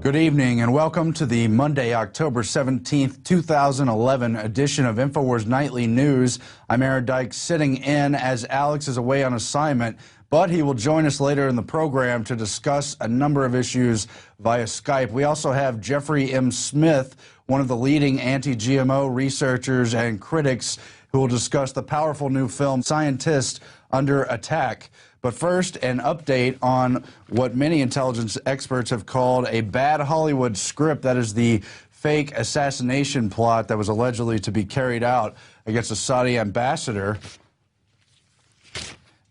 Good evening and welcome to the Monday, October 17th, 2011 edition of Infowars Nightly News. I'm Aaron Dyke sitting in as Alex is away on assignment, but he will join us later in the program to discuss a number of issues via Skype. We also have Jeffrey M. Smith, one of the leading anti-GMO researchers and critics, who will discuss the powerful new film, Scientists Under Attack. But first, an update on what many intelligence experts have called a bad Hollywood script. That is the fake assassination plot that was allegedly to be carried out against a Saudi ambassador.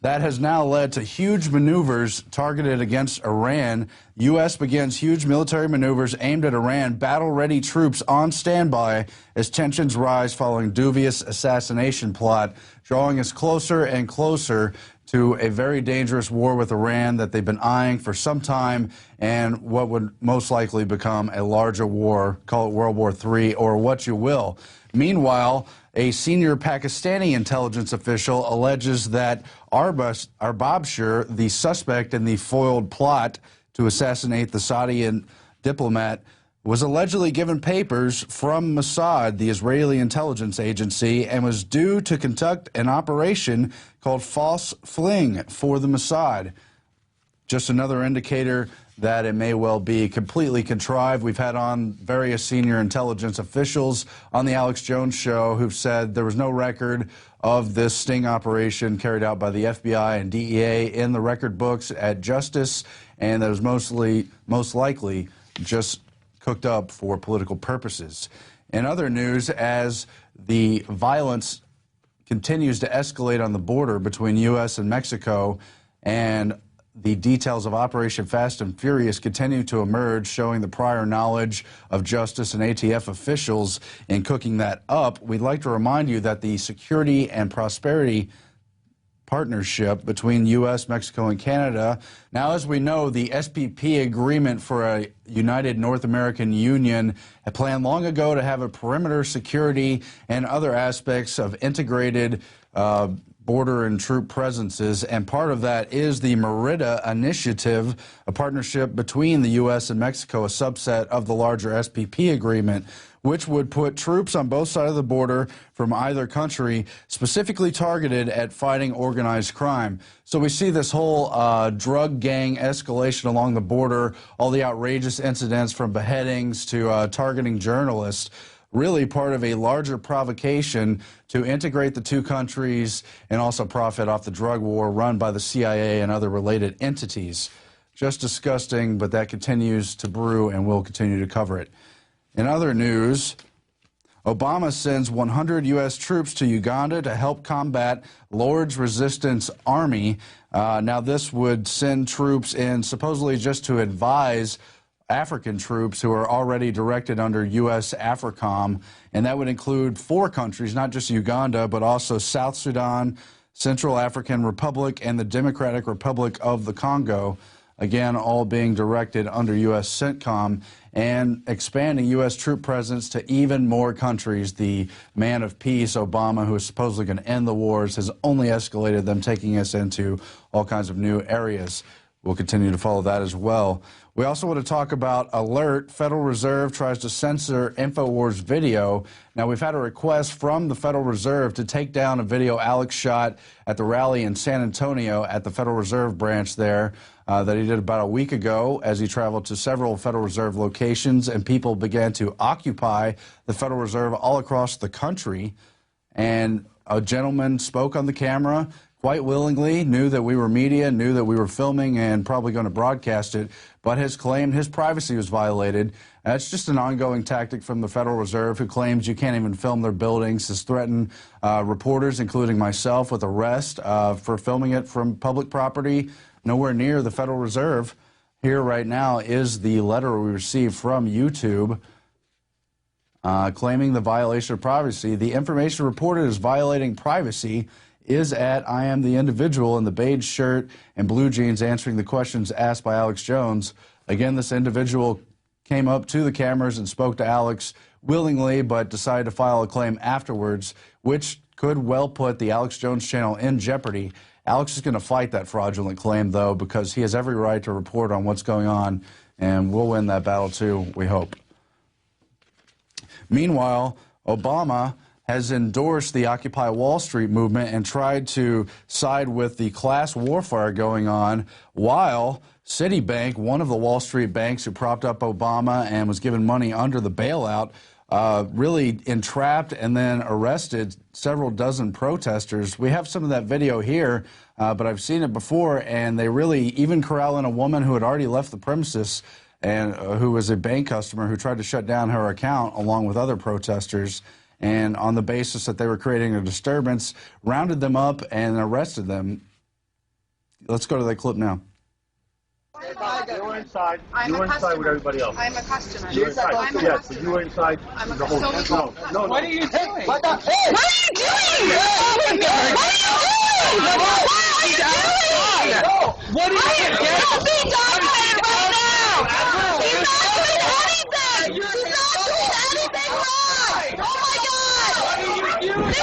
That has now led to huge maneuvers targeted against Iran. U.S. begins huge military maneuvers aimed at Iran, battle-ready troops on standby as tensions rise following dubious assassination plot, drawing us closer and closer to a very dangerous war with Iran that they've been eyeing for some time, and what would most likely become a larger war, call it World War III or what you will. Meanwhile, a senior Pakistani intelligence official alleges that Arbabshir, the suspect in the foiled plot to assassinate the Saudi diplomat, was allegedly given papers from Mossad, the Israeli intelligence agency, and was due to conduct an operation called False Fling for the Mossad. Just another indicator that it may well be completely contrived. We've had on various senior intelligence officials on the Alex Jones Show who've said there was no record of this sting operation carried out by the FBI and DEA in the record books at Justice, and that was most likely just cooked up for political purposes. In other news, as the violence continues to escalate on the border between U.S. and Mexico, and the details of Operation Fast and Furious continue to emerge, showing the prior knowledge of Justice and ATF officials in cooking that up, we'd like to remind you that the Security and Prosperity Partnership between U.S., Mexico, and Canada. Now, as we know, the SPP agreement for a united North American Union had planned long ago to have a perimeter security and other aspects of integrated border and troop presences, and part of that is the Merida Initiative, a partnership between the U.S. and Mexico, a subset of the larger SPP agreement, which would put troops on both sides of the border from either country, specifically targeted at fighting organized crime. So we see this whole drug gang escalation along the border, all the outrageous incidents from beheadings to targeting journalists, really part of a larger provocation to integrate the two countries and also profit off the drug war run by the CIA and other related entities. Just disgusting, but that continues to brew, and we'll continue to cover it. In other news, Obama sends 100 U.S. troops to Uganda to help combat Lord's Resistance Army. Now, this would send troops in supposedly just to advise African troops who are already directed under U.S. AFRICOM, and that would include 4 countries, not just Uganda, but also South Sudan, Central African Republic, and the Democratic Republic of the Congo, again, all being directed under U.S. CENTCOM, and expanding U.S. troop presence to even more countries. The man of peace, Obama, who is supposedly going to end the wars, has only escalated them, taking us into all kinds of new areas. We'll continue to follow that as well. We also want to talk about Alert. Federal Reserve tries to censor Infowars video. Now, we've had a request from the Federal Reserve to take down a video Alex shot at the rally in San Antonio at the Federal Reserve branch there that he did about a week ago as he traveled to several Federal Reserve locations, and people began to occupy the Federal Reserve all across the country. And a gentleman spoke on the camera quite willingly, knew that we were media, knew that we were filming and probably going to broadcast it, but has claimed his privacy was violated. That's just an ongoing tactic from the Federal Reserve, who claims you can't even film their buildings, has threatened reporters, including myself, with arrest for filming it from public property nowhere near the Federal Reserve. Here right now is the letter we received from YouTube claiming the violation of privacy. The information reported as violating privacy is at I am the individual in the beige shirt and blue jeans answering the questions asked by Alex Jones. Again, this individual came up to the cameras and spoke to Alex willingly, but decided to file a claim afterwards, which could well put the Alex Jones channel in jeopardy. Alex is going to fight that fraudulent claim, though, because he has every right to report on what's going on and we'll win that battle too, we hope. Meanwhile, Obama has endorsed the Occupy Wall Street movement and tried to side with the class warfare going on, while Citibank, one of the Wall Street banks who propped up Obama and was given money under the bailout, really entrapped and then arrested several dozen protesters. We have some of that video here, but I've seen it before, and they really even corral in a woman who had already left the premises and who was a bank customer who tried to shut down her account along with other protesters, and on the basis that they were creating a disturbance, rounded them up and arrested them. Let's go to that clip now. You were inside. You were inside with everybody else. I'm a customer. You were inside. Yes, but you were inside. I'm a the whole customer. No. What are you doing? What are you doing? What are you doing? What are you doing? What are you doing? Don't be dominated right now! He's not doing anything! He's not doing anything wrong! Oh my God! What are you doing?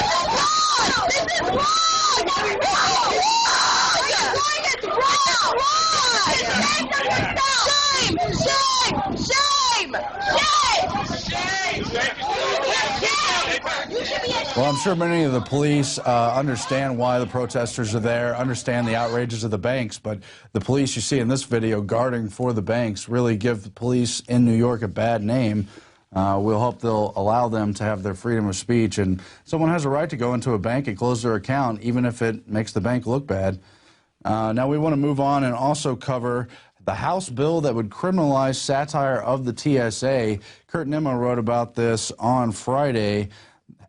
This is wrong! This is wrong! You're wrong! You're doing it wrong! Wrong! Shame! Shame! Shame! Shame! Shame! Well, I'm sure many of the police understand why the protesters are there, understand the outrages of the banks, but the police you see in this video guarding for the banks really give the police in New York a bad name. We'll hope they'll allow them to have their freedom of speech, and someone has a right to go into a bank and close their account, even if it makes the bank look bad. Now we want to move on and also cover the House bill that would criminalize satire of the TSA. Kurt Nimmo wrote about this on Friday.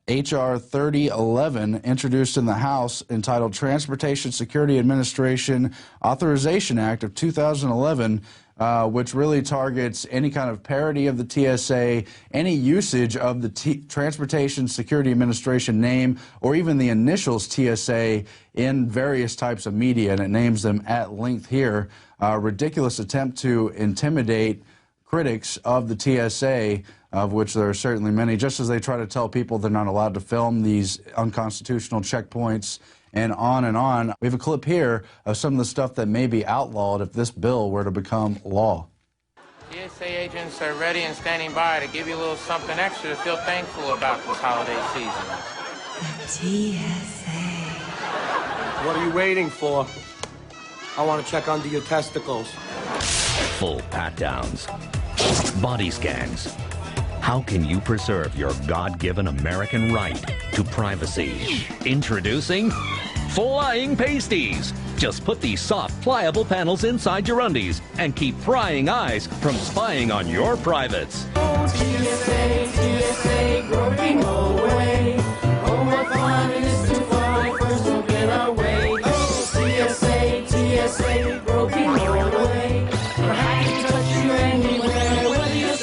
H.R. 3011, introduced in the House, entitled Transportation Security Administration Authorization Act of 2011, which really targets any kind of parody of the TSA, any usage of the Transportation Security Administration name, or even the initials TSA in various types of media, and it names them at length here. Ridiculous attempt to intimidate critics of the TSA, of which there are certainly many, just as they try to tell people they're not allowed to film these unconstitutional checkpoints, and on and on. We have a clip here of some of the stuff that may be outlawed if this bill were to become law. TSA agents are ready and standing by to give you a little something extra to feel thankful about this holiday season. The TSA. What are you waiting for? I want to check under your testicles. Full pat-downs, body scans. How can you preserve your God-given American right to privacy? Introducing Flying Pasties. Just put these soft, pliable panels inside your undies and keep prying eyes from spying on your privates. Oh, TSA, TSA, groping away. Oh, what fun it is to fly, first we'll get our way. Oh, TSA, TSA, groping away. We're happy to touch you anywhere, whether you're...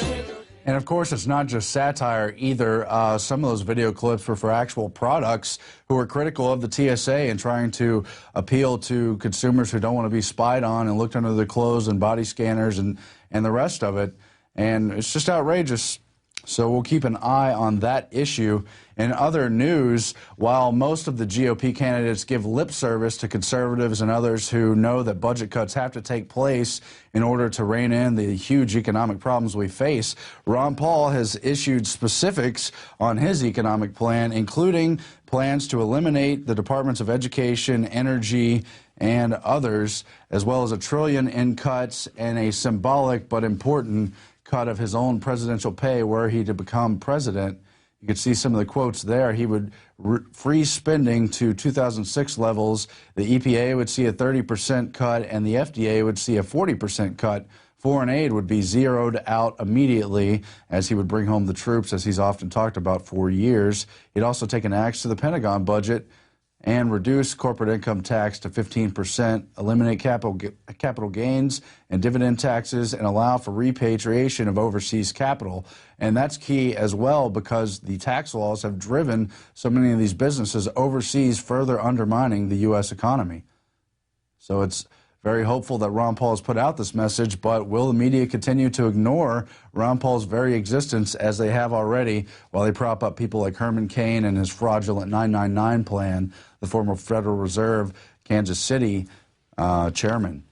And of course, it's not just satire either. Some of those video clips were for actual products who are critical of the TSA and trying to appeal to consumers who don't want to be spied on and looked under their clothes and body scanners and the rest of it. And it's just outrageous. So we'll keep an eye on that issue. In other news, while most of the GOP candidates give lip service to conservatives and others who know that budget cuts have to take place in order to rein in the huge economic problems we face, Ron Paul has issued specifics on his economic plan, including plans to eliminate the Departments of Education, Energy, and others, as well as $1 trillion in cuts and a symbolic but important cut of his own presidential pay were he to become president. You can see some of the quotes there. He would freeze spending to 2006 levels. The EPA would see a 30% cut, and the FDA would see a 40% cut. Foreign aid would be zeroed out immediately, as he would bring home the troops, as he's often talked about for years. He'd also take an axe to the Pentagon budget and reduce corporate income tax to 15%, eliminate capital gains and dividend taxes, and allow for repatriation of overseas capital. And that's key as well, because the tax laws have driven so many of these businesses overseas, further undermining the U.S. economy. So it's very hopeful that Ron Paul has put out this message, but will the media continue to ignore Ron Paul's very existence, as they have already, while they prop up people like Herman Cain and his fraudulent 999 plan, the former Federal Reserve Kansas City chairman?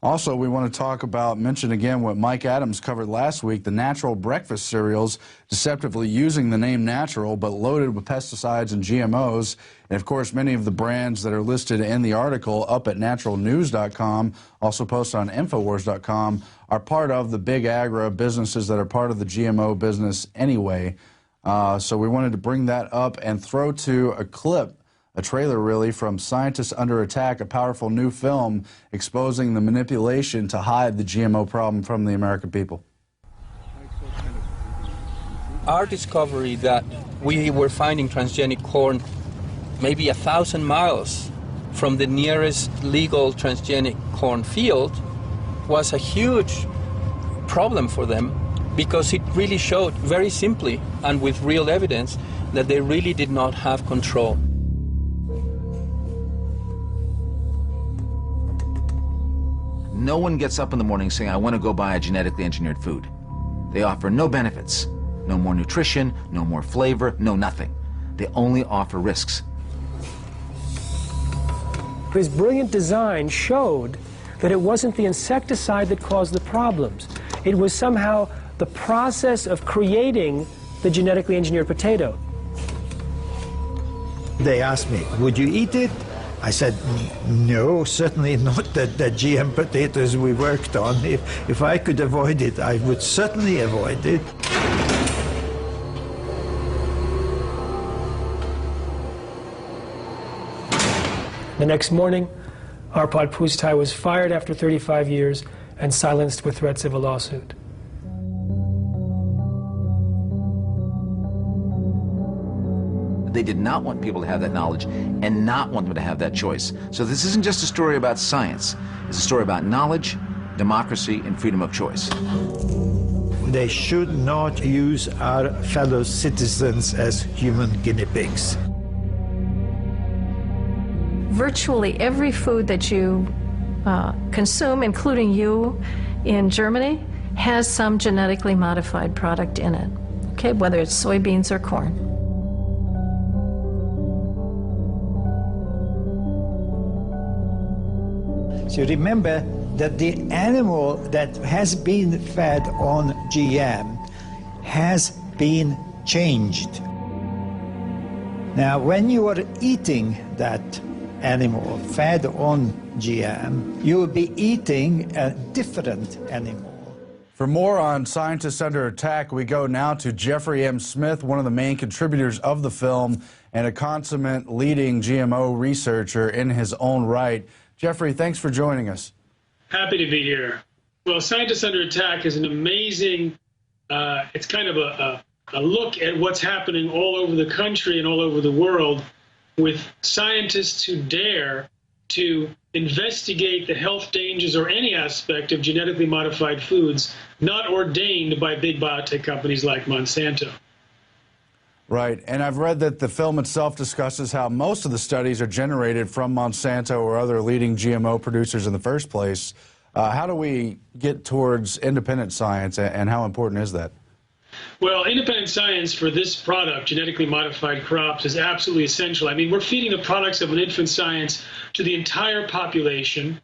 Also, we want to mention again what Mike Adams covered last week, the natural breakfast cereals deceptively using the name natural but loaded with pesticides and GMOs. And of course, many of the brands that are listed in the article up at naturalnews.com, also posted on Infowars.com, are part of the big agri businesses that are part of the GMO business anyway. So we wanted to bring that up and throw to a clip, a trailer really, from Scientists Under Attack, a powerful new film exposing the manipulation to hide the GMO problem from the American people. Our discovery that we were finding transgenic corn maybe 1,000 miles from the nearest legal transgenic corn field was a huge problem for them, because it really showed very simply and with real evidence that they really did not have control. No one gets up in the morning saying, I want to go buy a genetically engineered food. They offer no benefits, no more nutrition, no more flavor, no nothing. They only offer risks. His brilliant design showed that it wasn't the insecticide that caused the problems. It was somehow the process of creating the genetically engineered potato. They asked me, would you eat it? I said, no, certainly not the GM potatoes we worked on. If I could avoid it, I would certainly avoid it. The next morning, Part1of5 was fired after 35 years and silenced with threats of a lawsuit. They did not want people to have that knowledge and not want them to have that choice. So this isn't just a story about science. It's a story about knowledge, democracy, and freedom of choice. They should not use our fellow citizens as human guinea pigs. Virtually every food that you consume, including you in Germany, has some genetically modified product in it, okay, whether it's soybeans or corn. So remember that the animal that has been fed on GM has been changed. Now, when you are eating that animal fed on GM, you will be eating a different animal. For more on Scientists Under Attack, we go now to Jeffrey M. Smith, one of the main contributors of the film and a consummate leading GMO researcher in his own right. Jeffrey, thanks for joining us. Happy to be here. Well, Scientists Under Attack is an amazing, it's kind of a look at what's happening all over the country and all over the world with scientists who dare to investigate the health dangers or any aspect of genetically modified foods not ordained by big biotech companies like Monsanto. Right, and I've read that the film itself discusses how most of the studies are generated from Monsanto or other leading GMO producers in the first place. How do we get towards independent science, and how important is that? Well, independent science for this product, genetically modified crops, is absolutely essential. I mean, we're feeding the products of an infant science to the entire population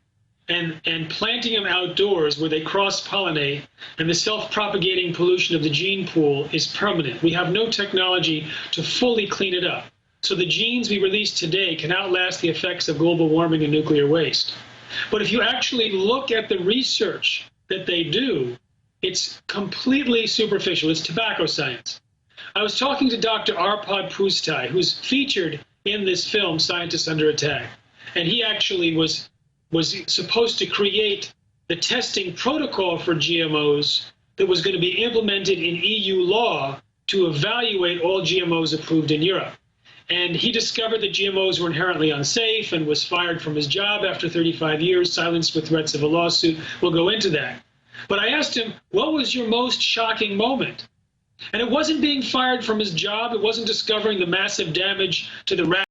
and planting them outdoors where they cross-pollinate, and the self-propagating pollution of the gene pool is permanent. We have no technology to fully clean it up. So the genes we release today can outlast the effects of global warming and nuclear waste. But if you actually look at the research that they do, it's completely superficial. It's tobacco science. I was talking to Dr. Part1of5, who's featured in this film, Scientists Under Attack, and he actually was supposed to create the testing protocol for GMOs that was going to be implemented in EU law to evaluate all GMOs approved in Europe. And he discovered that GMOs were inherently unsafe and was fired from his job after 35 years, silenced with threats of a lawsuit. We'll go into that. But I asked him, what was your most shocking moment? And it wasn't being fired from his job. It wasn't discovering the massive damage to the